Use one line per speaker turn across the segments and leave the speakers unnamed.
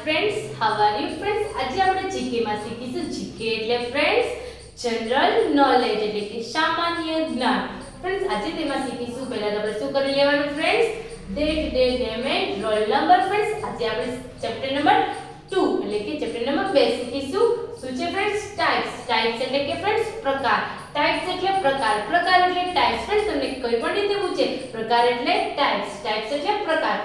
friends, how are you friends? આજે આપણે GK માં શીખીશું જીકે એટલે friends જનરલ નોલેજ એટલે કે સામાન્ય જ્ઞાન. friends આજે તેમાં શીખીશું પહેલા તો આપણે શું કરી લેવાનું friends date date name and roll number. friends આજે આપણે ચેપ્ટર નંબર 2 એટલે કે ચેપ્ટર નંબર 2 શીખીશું. શું છે friends ટાઇપ્સ. ટાઇપ્સ એટલે કે friends પ્રકાર. ટાઇપ્સ એટલે પ્રકાર. પ્રકાર એટલે ટાઇપ્સ. friends તમને કોઈ પણ રીતે પૂછે પ્રકાર એટલે ટાઇપ્સ. ટાઇપ્સ એટલે પ્રકાર.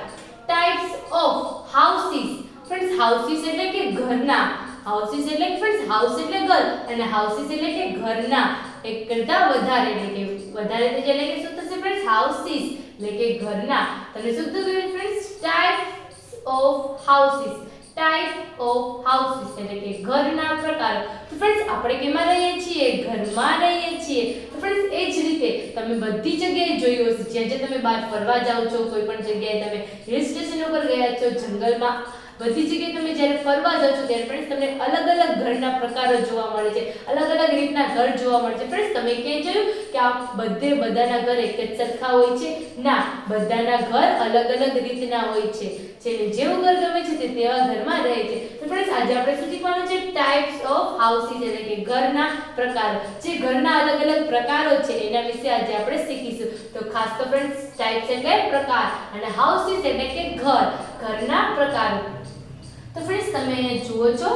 Types of houses. friends houses એટલે કે ઘરના. હાઉસીસ એટલે કે friends હાઉસ એટલે ઘર અને હાઉસીસ એટલે કે ઘરના. એક કરતા વધારે એટલે કે વધારે એટલે કે શું થશે friends હાઉસીસ એટલે કે ઘરના. તમને શું થયું friends types of houses. Type of houses એટલે કે ઘરના પ્રકાર. તો friends આપણે કેમાં રહીએ છીએ? ઘરમાં રહીએ છીએ. તો friends એ જ રીતે તમે બધી જગ્યાએ જોયું હશે જ્યાં તમે બહાર ફરવા જાઓ છો, કોઈ પણ જગ્યાએ તમે હિલ સ્ટેશન ઉપર ગયા છો, જંગલમાં, બધી જગ્યાએ તમે જ્યારે ફરવા જાઓ છો ત્યારે friends તમને અલગ અલગ ઘરના પ્રકારો જોવા મળે છે, અલગ અલગ રીતના ઘર જોવા મળે છે. friends તમે ક્યાં જોયું કે આ બધાના ઘર એક જ સરખા હોય છે? ના, બધાના ઘર અલગ અલગ રીતના હોય છે. જેને જેવું ઘર ગમે છે તે તેવા ઘરમાં રહે છે. તો friends આજે આપણે શું શીખવાનું છે? ટાઇપ્સ ઓફ હાઉસીસ એટલે કે ઘરના પ્રકારો. જે ઘરના અલગ અલગ પ્રકારો છે એના વિશે આજે આપણે શીખીશું. તો ખાસ તો friends ટાઇપ્સ એટલે પ્રકાર અને હાઉસીસ એટલે કે ઘર, ઘરના પ્રકારો. તો friends તમે અહીંયા જુઓ છો,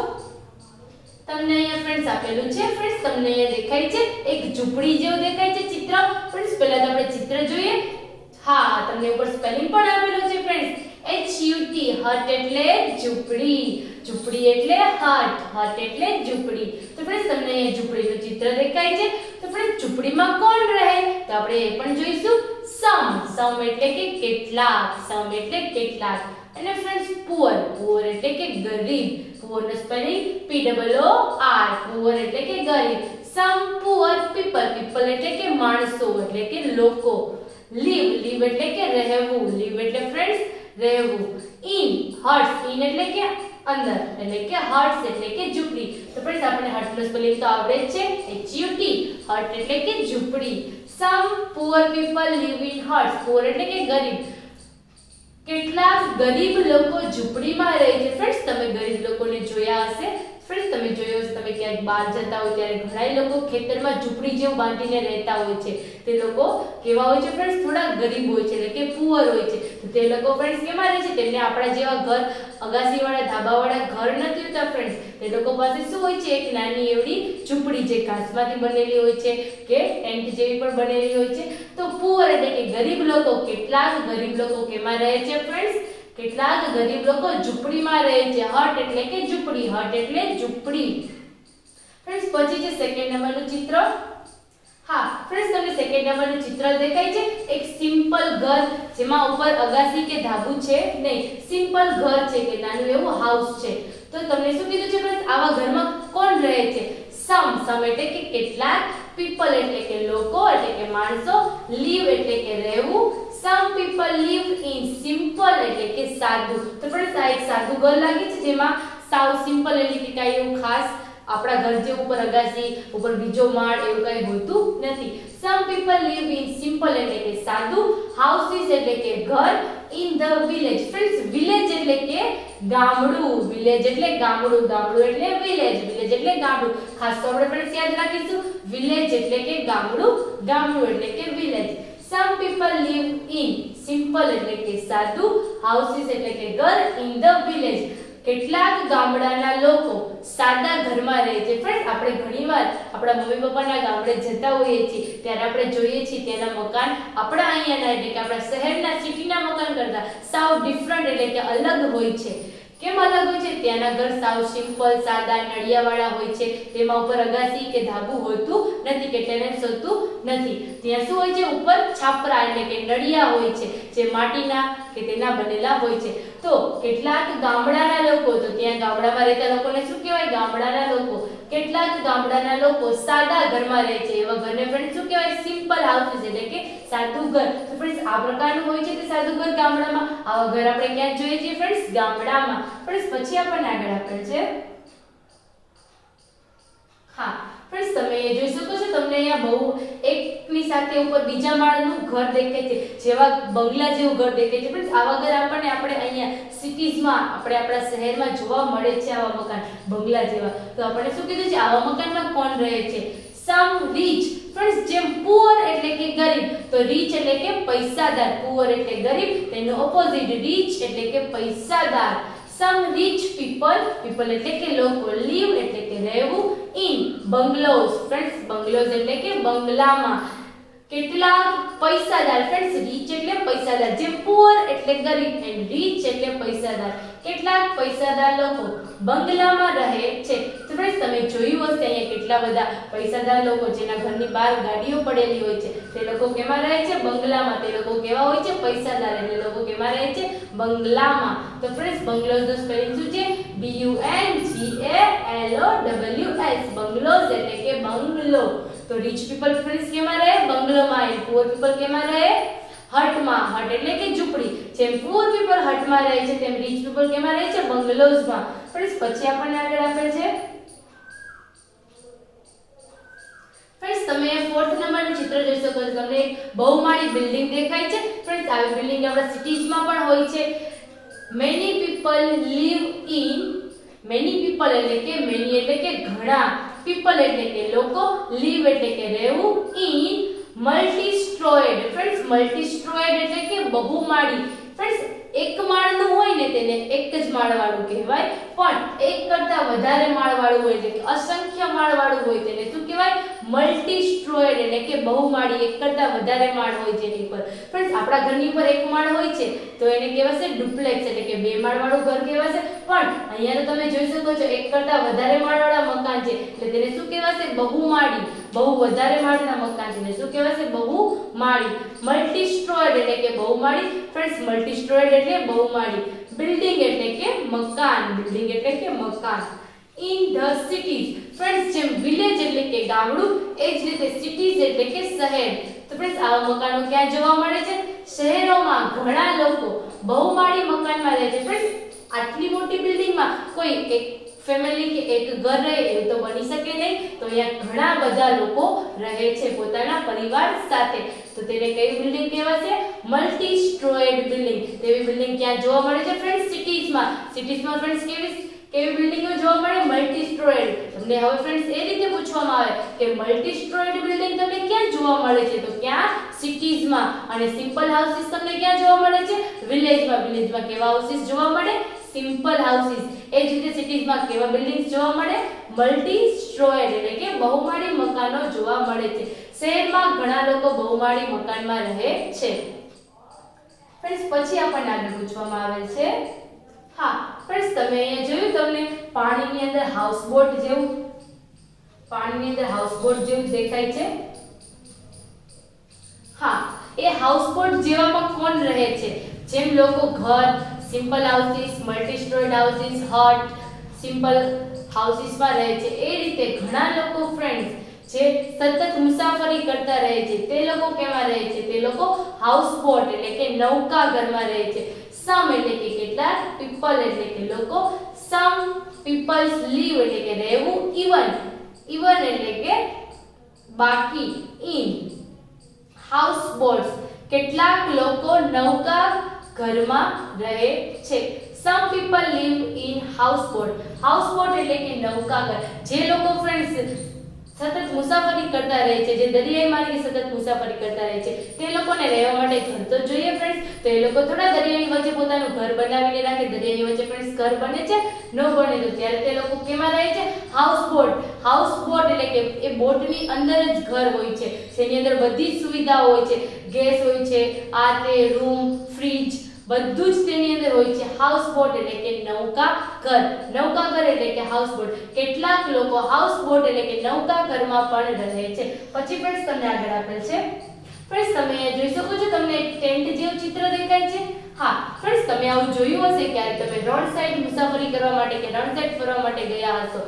તમને અહીંયા friends આપેલું છે. friends તમને અહીંયા દેખાય છે એક ઝૂંપડી જેવું દેખાય છે ચિત્ર. friends પહેલા તો આપણે ચિત્ર જોઈએ. હા, તમને ઉપર સ્પેલિંગ પણ આપેલું છે friends HUT. હટ એટલે ઝૂંપડી, ઝૂંપડી એટલે હટ, હટ એટલે ઝૂંપડી. તો friends તમને અહીંયા ઝૂંપડીનું ચિત્ર દેખાય છે. તો friends ઝૂંપડીમાં કોણ રહે? તો આપણે એ પણ જોઈશું. સમ એટલે કે કેટલાક, સમ એટલે કેટલાક. અને friends પુઅર, પુઅર એટલે કે ગરીબ. પુઅર નો સ્પેલિંગ POOR, પુઅર એટલે કે ગરીબ. સમ પુઅર પીપલ, પીપલ એટલે કે માણસો એટલે કે લોકો. લીવ, લીવ એટલે કે રહેવું, લીવ એટલે friends રહેવું. ઇન હટ્સ, ઇન એટલે કે અંદર એટલે કે હટ્સ એટલે કે ઝૂંપડી. તો friends આપણે હટ નો સ્પેલિંગ તો આવડે જ છે HUT, હટ એટલે કે ઝૂંપડી. Some poor people live in huts, poor એટલે કે ગરીબ. કેટલાક ગરીબ લોકો ઝૂંપડીમાં રહે છે. friends તમે ગરીબ લોકોને જોયા હશે. friends તમે જોયો હશે તમે ક્યાંક બહાર જતા હોય ત્યારે ઘણા લોકો ખેતરમાં ઝૂંપડી જેવું બાંધીને રહેતા હોય છે. તે લોકો કેવા હોય છે friends? થોડા ગરીબ હોય છે એટલે કે પુઅર હોય છે. તો તે લોકો friends કેમાં રહે છે? તેમને આપણા જેવા ઘર, અગાસીવાળા ધાબાવાળા ઘર નથી હોતા friends. તે લોકો પાસે શું હોય છે? એક નાની એવડી ઝૂંપડી જે ઘાસમાંથી બનેલી હોય છે કે ટેન્ટ જેવી પણ બનેલી હોય છે. તો પુઅર એટલે કે ગરીબ લોકો. કેટલાક ગરીબ લોકો કેમાં રહે છે friends? કેટલાક ગરીબ લોકો ઝૂંપડીમાં રહે છે. હટ એટલે કે ઝૂંપડી, હટ એટલે ઝૂંપડી. friends પછી છે સેકન્ડ નંબરનું ચિત્ર. હા friends તમને સેકન્ડ નંબરનું ચિત્ર દેખાય છે એક સિમ્પલ ઘર જેમાં ઉપર અગાસી કે ધાબુ છે નહીં, સિમ્પલ ઘર છે કે નાનું એવું હાઉસ છે. તો તમને શું કીધું છે friends? આવા ઘરમાં કોણ રહે છે? સમ એટલે કે કેટલાક, પીપલ એટલે કે લોકો એટલે કે માણસો, લીવ એટલે કે રહેવું. Some people live in simple એટલે કે સાદું. તો friends આ એક સાદું ઘર લાગે છે જેમાં સાવ સિમ્પલ એટલે કે કાંઈ એવું ખાસ આપણા ઘર જે ઉપર અગાસી, ઉપર બીજો માળ એવું કંઈ હોતું નથી. Some people live in simple એટલે કે સાદું. હાઉસીસ એટલે કે ઘર. In the village. friends village એટલે કે ગામડું, વિલેજ એટલે ગામડું, ગામડું એટલે વિલેજ, વિલેજ એટલે ગામડું. ખાસ તો આપણે friends યાદ રાખીશું વિલેજ એટલે કે ગામડું, ગામડું એટલે કે village. Some people live in simple એટલે કે સાદું, હાઉસીસ એટલે કે ઘર. ઇન ધ વિલેજ કેટલાક ગામડાના લોકો સાદા ઘરમાં રહે છે. friends આપણે ઘણીવાર આપણા મમ્મી પપ્પાના ગામડે જતા હોઈએ છીએ ત્યારે આપણે જોઈએ છીએ ત્યાંના મકાન આપણા અહીંયાના એટલે કે આપણા શહેરના સિટીના મકાન કરતા સાવ ડિફરન્ટ એટલે કે અલગ હોય છે. કેમ અલગ હોય છે? ત્યાંના ઘર સાવ સિમ્પલ, સાદા, નળિયાવાળા હોય છે. તેમાં ઉપર અગાસી કે ધાબુ હોતું નથી કે ટેરેસ હોતું નથી. ત્યાં શું હોય છે? ઉપર છાપરા એટલે કે નળિયા હોય છે જે માટીના કે તેના બનેલા હોય છે. તો કેટલાક ગામડાના લોકો, તો ત્યાં ગામડામાં રહેતા લોકોને શું કહેવાય? ગામડાના લોકો. કેટલાક ગામડાના લોકો સાદા ઘરમાં રહે છે. એવા ઘરને friends શું કહેવાય? સિમ્પલ હાઉસીસ એટલે કે સાદું ઘર. તો friends આ પ્રકારનું હોય છે કે સાદું ઘર ગામડામાં. આવા ઘર આપણે ક્યાં જોઈએ છીએ friends? ગામડામાં. friends પછી આપણને આગળ આપેલ છે. હા ફ્રેન્ડ્સ તમે એ જોઈ શકો છો, તમને અહીંયા બહુ એકની સાથે ઉપર બીજા માળનું ઘર દેખાય છે, જેવા બંગલા જેવું ઘર દેખાય છે. ફ્રેન્ડ્સ આવા ઘર આપણે અહીંયા સિટીઝમાં આપણા શહેરમાં જોવા મળે છે, આવા મકાન બંગલા જેવા. તો આપણે શું કીધું છે, આવા મકાનમાં કોણ રહે છે? સમ રીચ. ફ્રેન્ડ્સ જેમ પુઅર એટલે કે ગરીબ, તો રીચ એટલે કે પૈસાદાર, પુઅર એટલે ગરીબ, તેનો ઓપોઝિટ રીચ એટલે કે પૈસાદાર. સમ રીચ પીપલ એટલે કે લોકો, લીવ એટલે કે રહેવું, ઇન બંગલોઝ. ફ્રેન્ડ્સ બંગલોઝ એટલે કે બંગલામાં. કેટલાક પૈસાદાર. ફ્રેન્ડ્સ રીચ એટલે પૈસાદાર, જેમ પુઅર એટલે ગરીબ એન્ડ રીચ એટલે પૈસાદાર. કેટલાક પૈસાદાર લોકો બંગલામાં રહે છે. તો ફ્રેન્ડ્સ તમે જોયું હશે અહીંયા કેટલા બધા પૈસાદાર લોકો જેના ઘરની બહાર ગાડીઓ પડેલી હોય છે, તે લોકો કેમાં રહે છે? બંગલામાં. તે લોકો કેવા હોય છે? પૈસાદાર. એટલે લોકો કેમાં રહે છે? બંગલામાં. તો ફ્રેન્ડ્સ બંગલોઝ નું સ્પેલિંગ શું છે? BUNGALOWS. બંગલોઝ એટલે કે બંગલો. તો રીચ પીપલ ફ્રેન્ડ્સ કેમાં રહે? બંગલોમાં. એન્ડ પુઅર પીપલ કેમાં રહે? હટમાં. હટ એટલે કે ઝૂંપડી. જેમ પુઅર પીપલ હટમાં રહે છે, તેમ રીચ પીપલ કેમાં રહે છે? બંગલોઝમાં. ફ્રેન્ડ્સ પછી આપણને આગળ આપેલ છે ફ્રેન્ડ્સ તમે 4th નંબરનું ચિત્ર જોઈ શકો છો. તમને એક બહુમાળી બિલ્ડિંગ દેખાય છે. ફ્રેન્ડ્સ આવી બિલ્ડિંગ આપણા સિટીઝમાં પણ હોય છે. Many people live in. Many people એટલે કે મેની એટલે કે ઘણા, પીપલ એટલે કે લોકો, લીવ એટલે કે રહેવું, ઇન મલ્ટી સ્ટ્રોએડ. ફ્રેન્ડ્સ મલ્ટી સ્ટ્રોએડ એટલે કે બહુમાળી. ફ્રેન્ડ્સ એક માળનું હોય ને તેને એક જ માળવાળું કહેવાય, પણ એક કરતા વધારે માળવાળું હોય એટલે કે અસંખ્ય માળવાળું હોય તેને શું કહેવાય? મલ્ટી સ્ટ્રોએડ એટલે કે બહુમાળી, એક કરતા વધારે માળ હોય જેની પર. ફ્રેન્ડ્સ આપણા ઘરની ઉપર એક માળ હોય છે તો એને કહેવાશે ડુપ્લેક્સ એટલે કે બે માળવાળું ઘર કહેવાશે. પણ અહીંયા તો તમે જોઈ શકો છો એક કરતા વધારે માળવાળા મકાન છે એટલે તેને શું કહેવાશે? બહુમાળી. બહુ વધારે માળના મકાન છે શું કહેવાશે? બહુમાળી. મલ્ટી સ્ટ્રોએડ એટલે કે બહુમાળી. ફ્રેન્ડ્સ મલ્ટી સ્ટ્રોએડ એટલે બહુમાળી. બિલ્ડિંગ એટલે કે મકાન. બિલ્ડિંગ એટલે કે મકાન. In the cities. ફ્રેન્ડ્સ જેમ વિલેજ એટલે કે ગામડું, એ જ રીતે સિટીઝ એટલે કે શહેર. તો ફ્રેન્ડ્સ આવા મકાનો ક્યાં જોવા મળે છે? શહેરોમાં. ઘણા લોકો બહુમાળી મકાનમાં રહે છે. ફ્રેન્ડ્સ આટલી મોટી બિલ્ડિંગમાં કોઈ એક ફેમિલી કે એક ઘર રહે એવું તો બની શકે નહીં, તો અહીંયા ઘણા બધા લોકો રહે છે પોતાના પરિવાર સાથે. તો તેને કઈ બિલ્ડિંગ કહેવાશે? Multi storeyed building. તેવી બિલ્ડિંગ ક્યાં જોવા મળે છે? ફ્રેન્ડ્સ સિટીઝમાં. સિટીઝમાં ફ્રેન્ડ્સ કેવી બિલ્ડિંગો જોવા મળે? મલ્ટી સ્ટ્રોએડ. તમને હવે ફ્રેન્ડ્સ એ રીતે પૂછવામાં આવે કે મલ્ટી સ્ટ્રોએડ બિલ્ડિંગ તમને ક્યાં જોવા મળે છે? તો ક્યાં? સિટીઝમાં. અને સિમ્પલ હાઉસીસ તમને ક્યાં જોવા મળે છે? વિલેજમાં. વિલેજમાં કેવા હાઉસીસ જોવા મળે? Simple houses. એ જ રીતે સિટીઝમાં કેવા બિલ્ડિંગ્સ જોવા મળે? મલ્ટી સ્ટ્રોએડ એટલે કે બહુમાળી મકાનો જોવા મળે છે. શહેરમાં ઘણા લોકો બહુમાળી મકાનમાં રહે છે. ફ્રેન્ડ્સ પછી આપણને આગળ પૂછવામાં આવે છે, હા ફ્રેન્ડ્સ તમે અહીંયા જોયું તમને પાણીની અંદર હાઉસબોટ જેવું દેખાય છે. હા એ હાઉસબોટ જેવામાં કોણ રહે છે? જેમ લોકો ઘર, simple houses, multi storeyed houses, hut, simple હાઉસીસમાં રહે છે, એ રીતે ઘણા લોકો ફ્રેન્ડ્સ જે સતત મુસાફરી કરતા રહે છે તે લોકો કેમાં રહે છે? તે લોકો હાઉસબોટ એટલે કે નૌકા ઘરમાં રહે છે. સમ એટલે કે કેટલાક, પીપલ એટલે કે લોકો, સમ પીપલ્સ લીવ એટલે કે રહેવું, ઇવન એટલે કે બાકી, ઇન હાઉસબોટ્સ કેટલાક લોકો નૌકા ઘરમાં રહે છે. Some people live in houseboat. Houseboat એટલે કે નૌકાઘર. જે લોકો ફ્રેન્ડ્સ સતત મુસાફરી કરતા રહે છે, જે દરિયાઈ માર્ગે સતત મુસાફરી કરતા રહે છે, તે લોકોને રહેવા માટે ઘર તો જોઈએ ફ્રેન્ડ્સ. તો એ લોકો થોડા દરિયાની વચ્ચે પોતાનું ઘર બનાવીને રાખે. દરિયાની વચ્ચે ફ્રેન્ડ્સ ઘર બને છે? ન બને. તો ત્યારે તે લોકો કેમાં રહે છે? હાઉસબોટ. હાઉસબોટ એટલે કે એ બોટની અંદર જ ઘર હોય છે, જેની અંદર બધી જ સુવિધાઓ હોય છે. ગેસ હોય છે, આ તે રૂમ, ફ્રીજ બધું જ તેની અંદર હોય છે. હાઉસબોટ એટલે કે નૌકાઘર. નૌકાઘર એટલે કે હાઉસબોટ. કેટલાક લોકો હાઉસબોટ એટલે કે નૌકાઘરમાં પણ રહે છે. પછી ફ્રેન્ડ્સ તમને આગળ આપેલ છે, ફ્રેન્ડ્સ તમે જોઈ શકો છો તમને એક ટેન્ટ જેવું ચિત્ર દેખાય છે. હા ફ્રેન્ડ્સ તમે આવું જોયું હશે ક્યારે તમે રોડ સાઈડ મુસાફરી કરવા માટે કે રોડ સાઈડ ફરવા માટે ગયા હશો,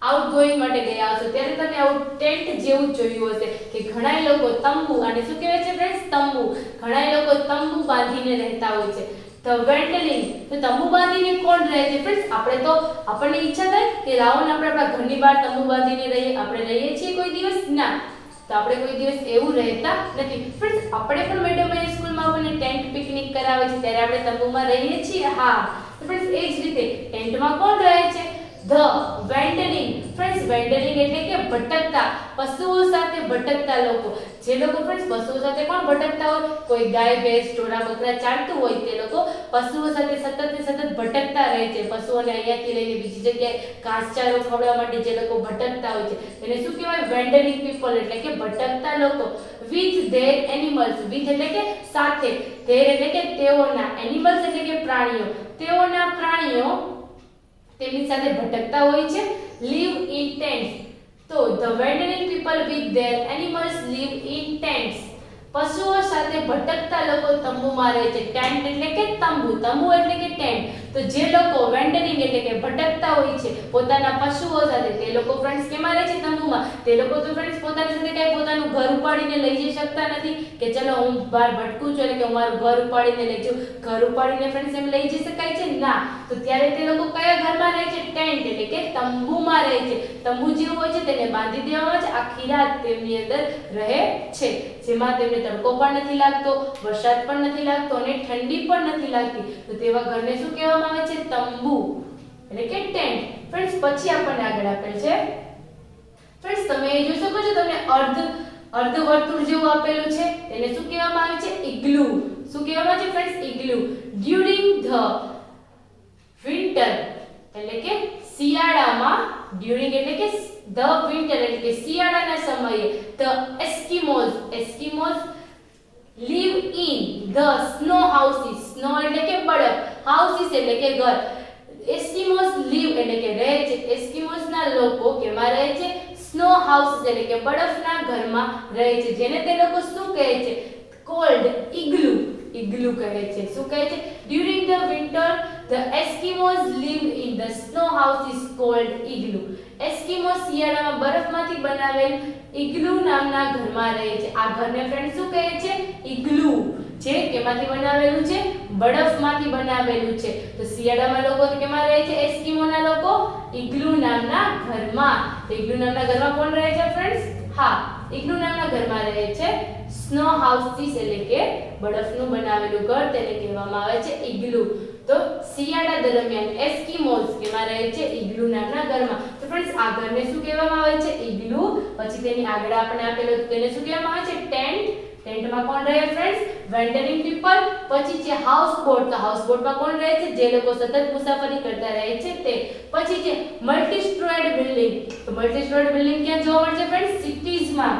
આઉટગોઈંગ માટે ગયા હશો, ત્યારે તમે આવું ટેન્ટ જેવું જોયું હશે કે ઘણા લોકો તંબુ, અને શું કહેવાય છે ફ્રેન્ડ્સ? તંબુ. ઘણા લોકો તંબુ બાંધીને રહેતા હોય છે. ધ વેન્ડલિંગ, તો તંબુ બાંધીને કોણ રહે છે ફ્રેન્ડ્સ? આપણને ઈચ્છા થાય કે લાવો ને આપણે આપણા ઘરની બહાર તંબુ બાંધીને રહીએ. આપણે રહીએ છીએ કોઈ દિવસ? ના, તો આપણે કોઈ દિવસ એવું રહેતા નથી ફ્રેન્ડ્સ. આપણે પણ મેડમ સ્કૂલમાં આપણને ટેન્ટ પિકનિક કરાવે છે ત્યારે આપણે તંબુમાં રહીએ છીએ. હા, તો ફ્રેન્ડ્સ એ જ રીતે ટેન્ટમાં કોણ રહે છે? ધ વેન્ડલિંગ. ફ્રેન્ડ્સ વેન્ડલિંગ એટલે કે ભટકતા, પશુઓ સાથે ભટકતા લોકો. જે લોકો ફ્રેન્ડ્સ પશુઓ સાથે કોણ ભટકતા હોય? કોઈ ગાય ભેંસ ઢોરા બકરા ચારતું હોય તે લોકો પશુઓ સાથે સતત ભટકતા રહે છે. પશુઓને અહીંયાથી લઈને બીજી જગ્યાએ ઘાસચારો ખવડાવવા માટે જે લોકો ભટકતા હોય છે એને શું કહેવાય? વેન્ડલિંગ પીપલ એટલે કે ભટકતા લોકો. વિથ ધેર એનિમલ્સ, વિથ એટલે કે સાથે, ધેર એટલે કે તેઓના, એનિમલ્સ એટલે કે પ્રાણીઓ, તેઓના પ્રાણીઓ તેમની સાથે ભટકતા હોય છે. live in tents, તો the wandering people with their animals live in tents. પશુઓ સાથે ભટકતા લોકો તંબુમાં રહે છે. ટેન્ટ એટલે કે તંબુ, તંબુ એટલે કે ટેન્ટ. તો જે લોકો વેન્ડરિંગ એટલે કે ભટકતા હોય છે પોતાના પશુઓ સાથે તે લોકો ફ્રેન્ડ્સ કેમાં રહે છે? તંબુમાં. તે લોકો તો ફ્રેન્ડ્સ પોતાની સાથે કઈ પોતાનું ઘર ઉપાડીને લઈ જઈ શકતા નથી કે ચલો હું બહાર ભટકું છું એટલે કે હું મારું ઘર ઉપાડીને લઈ જાઉં. ઘર ઉપાડીને ફ્રેન્ડ્સ એમ લઈ જઈ શકાય છે? ના. તો ત્યારે તે લોકો કયા ઘરમાં રહે છે? ટેન્ટ એટલે કે તંબુમાં રહે છે. તંબુ જેવું હોય છે તેને બાંધી દેવામાં આવે છે. આખી રાત તેમની અંદર રહે છે, જેમાં તેમને તડકો પણ નથી લાગતો, વરસાદ પણ નથી લાગતો અને ઠંડી પણ નથી લાગતી. તો તેવા ઘરને શું કહેવામાં આવે છે? તંબુ એટલે કે ટેન્ટ. ફ્રેન્ડ્સ પછી આપણને આગળ આપેલ છે ફ્રેન્ડ્સ તમે જોઈ શકો છો તમને અર્ધ વર્તુળ જેવું આપેલું છે તેને શું કહેવામાં આવે છે? ઇગ્લુ. શું કહેવામાં આવે છે ફ્રેન્ડ્સ? ઇગ્લુ. ડ્યુરિંગ ધ વિન્ટર એટલે કે શિયાળામાં, ડ્યુરિંગ એટલે કે ધ વિન્ટર એટલે કે શિયાળાના સમયે the Eskimos live in the snow houses. Snow એટલે કે બરફ, houses એટલે કે ઘર. એસ્કિમોઝ live એટલે કે રહે છે. એસ્કિમોઝ ના લોકો કેમાં રહે છે? સ્નો હાઉસીસ એટલે કે બરફના ઘરમાં રહે છે, જેને તે લોકો શું કહે છે? કોલ્ડ ઇગ્લુ. ઇગ્લુ કહે છે. શું કહે છે? During the winter the Eskimos live in the snow houses called igloo. Eskimo શિયાળામાં બરફમાંથી બનાવેલ ઇગ્લુ નામના ઘરમાં રહે છે. આ ઘરને ફ્રેન્ડ શું કહે છે? ઇગ્લુ. જે કેમાંથી બનાવેલું છે? બરફમાંથી બનાવેલું છે. તો શિયાળામાં લોકો કેમાં રહે છે? એસ્કિમોના લોકો ઇગ્લુ નામના ઘરમાં. તો ઇગ્લુ નામના ઘરમાં કોણ રહે છે ફ્રેન્ડ્સ? હા, ઇગ્લુ નામના ઘરમાં રહે છે. સ્નો હાઉસીસ એટલે કે બરફનું બનાવેલું ઘર, તેને કહેવામાં આવે છે ઇગ્લુ. તો શિયાળા દરમિયાન એસ્કિમોઝ કેમાં રહે છે? ઇગ્લુ નામના ઘરમાં. તો ફ્રેન્ડ્સ આ ઘરને શું કહેવામાં આવે છે? ઇગ્લુ. પછી તેની આગળ આપણે આપેલું તેને શું કહેવામાં આવે છે? ટેન્ટ. ટેન્ટમાં કોણ રહે ફ્રેન્ડ્સ? વેન્ડરિંગ પીપલ. પછી છે હાઉસબોટ. તો હાઉસબોટમાં કોણ રહે છે? જે લોકો સતત મુસાફરી કરતા રહે છે તે. પછી છે મલ્ટી સ્ટ્રોર્ડ બિલ્ડિંગ. તો મલ્ટી સ્ટ્રોર્ડ બિલ્ડિંગ ક્યાં જોવા મળે છે ફ્રેન્ડ્સ? સિટીઝમાં.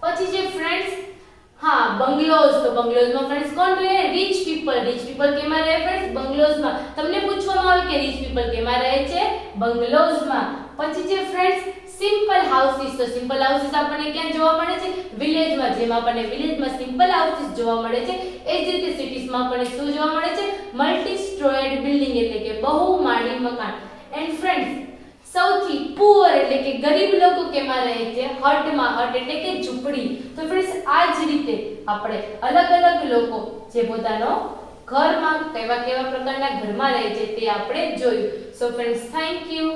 પછી છે ફ્રેન્ડ્સ હા બંગલોઝ. તો બંગલોઝમાં ફ્રેન્ડ્સ કોણ રહે? Rich people. રીચ પીપલ કેમાં રહે ફ્રેન્ડ્સ? બંગલોઝમાં. તમને પૂછવામાં આવે કે રીચ પીપલ કેમાં રહે છે? બંગલોઝમાં. પછી છે ફ્રેન્ડ્સ સિમ્પલ હાઉસીસ. તો સિમ્પલ હાઉસીસ આપણને ક્યાં જોવા મળે છે? વિલેજમાં. જેમ આપણને વિલેજમાં સિમ્પલ હાઉસીસ જોવા મળે છે એ જ રીતે સિટીઝમાં આપણને શું જોવા મળે છે? મલ્ટી સ્ટ્રોર્ડ બિલ્ડિંગ એટલે કે બહુમાળી મકાન. એન્ડ ફ્રેન્ડ્સ સૌથી પુઅર એટલે કે ગરીબ લોકો કેમાં રહે છે? હટમાં. હટ એટલે કે ઝૂંપડી. તો ફ્રેન્ડ્સ આ જ રીતે આપણે અલગ અલગ લોકો જે પોતાનો ઘરમાં કેવા કેવા પ્રકારના ઘરમાં રહે છે તે આપણે જોયું. So friends thank you.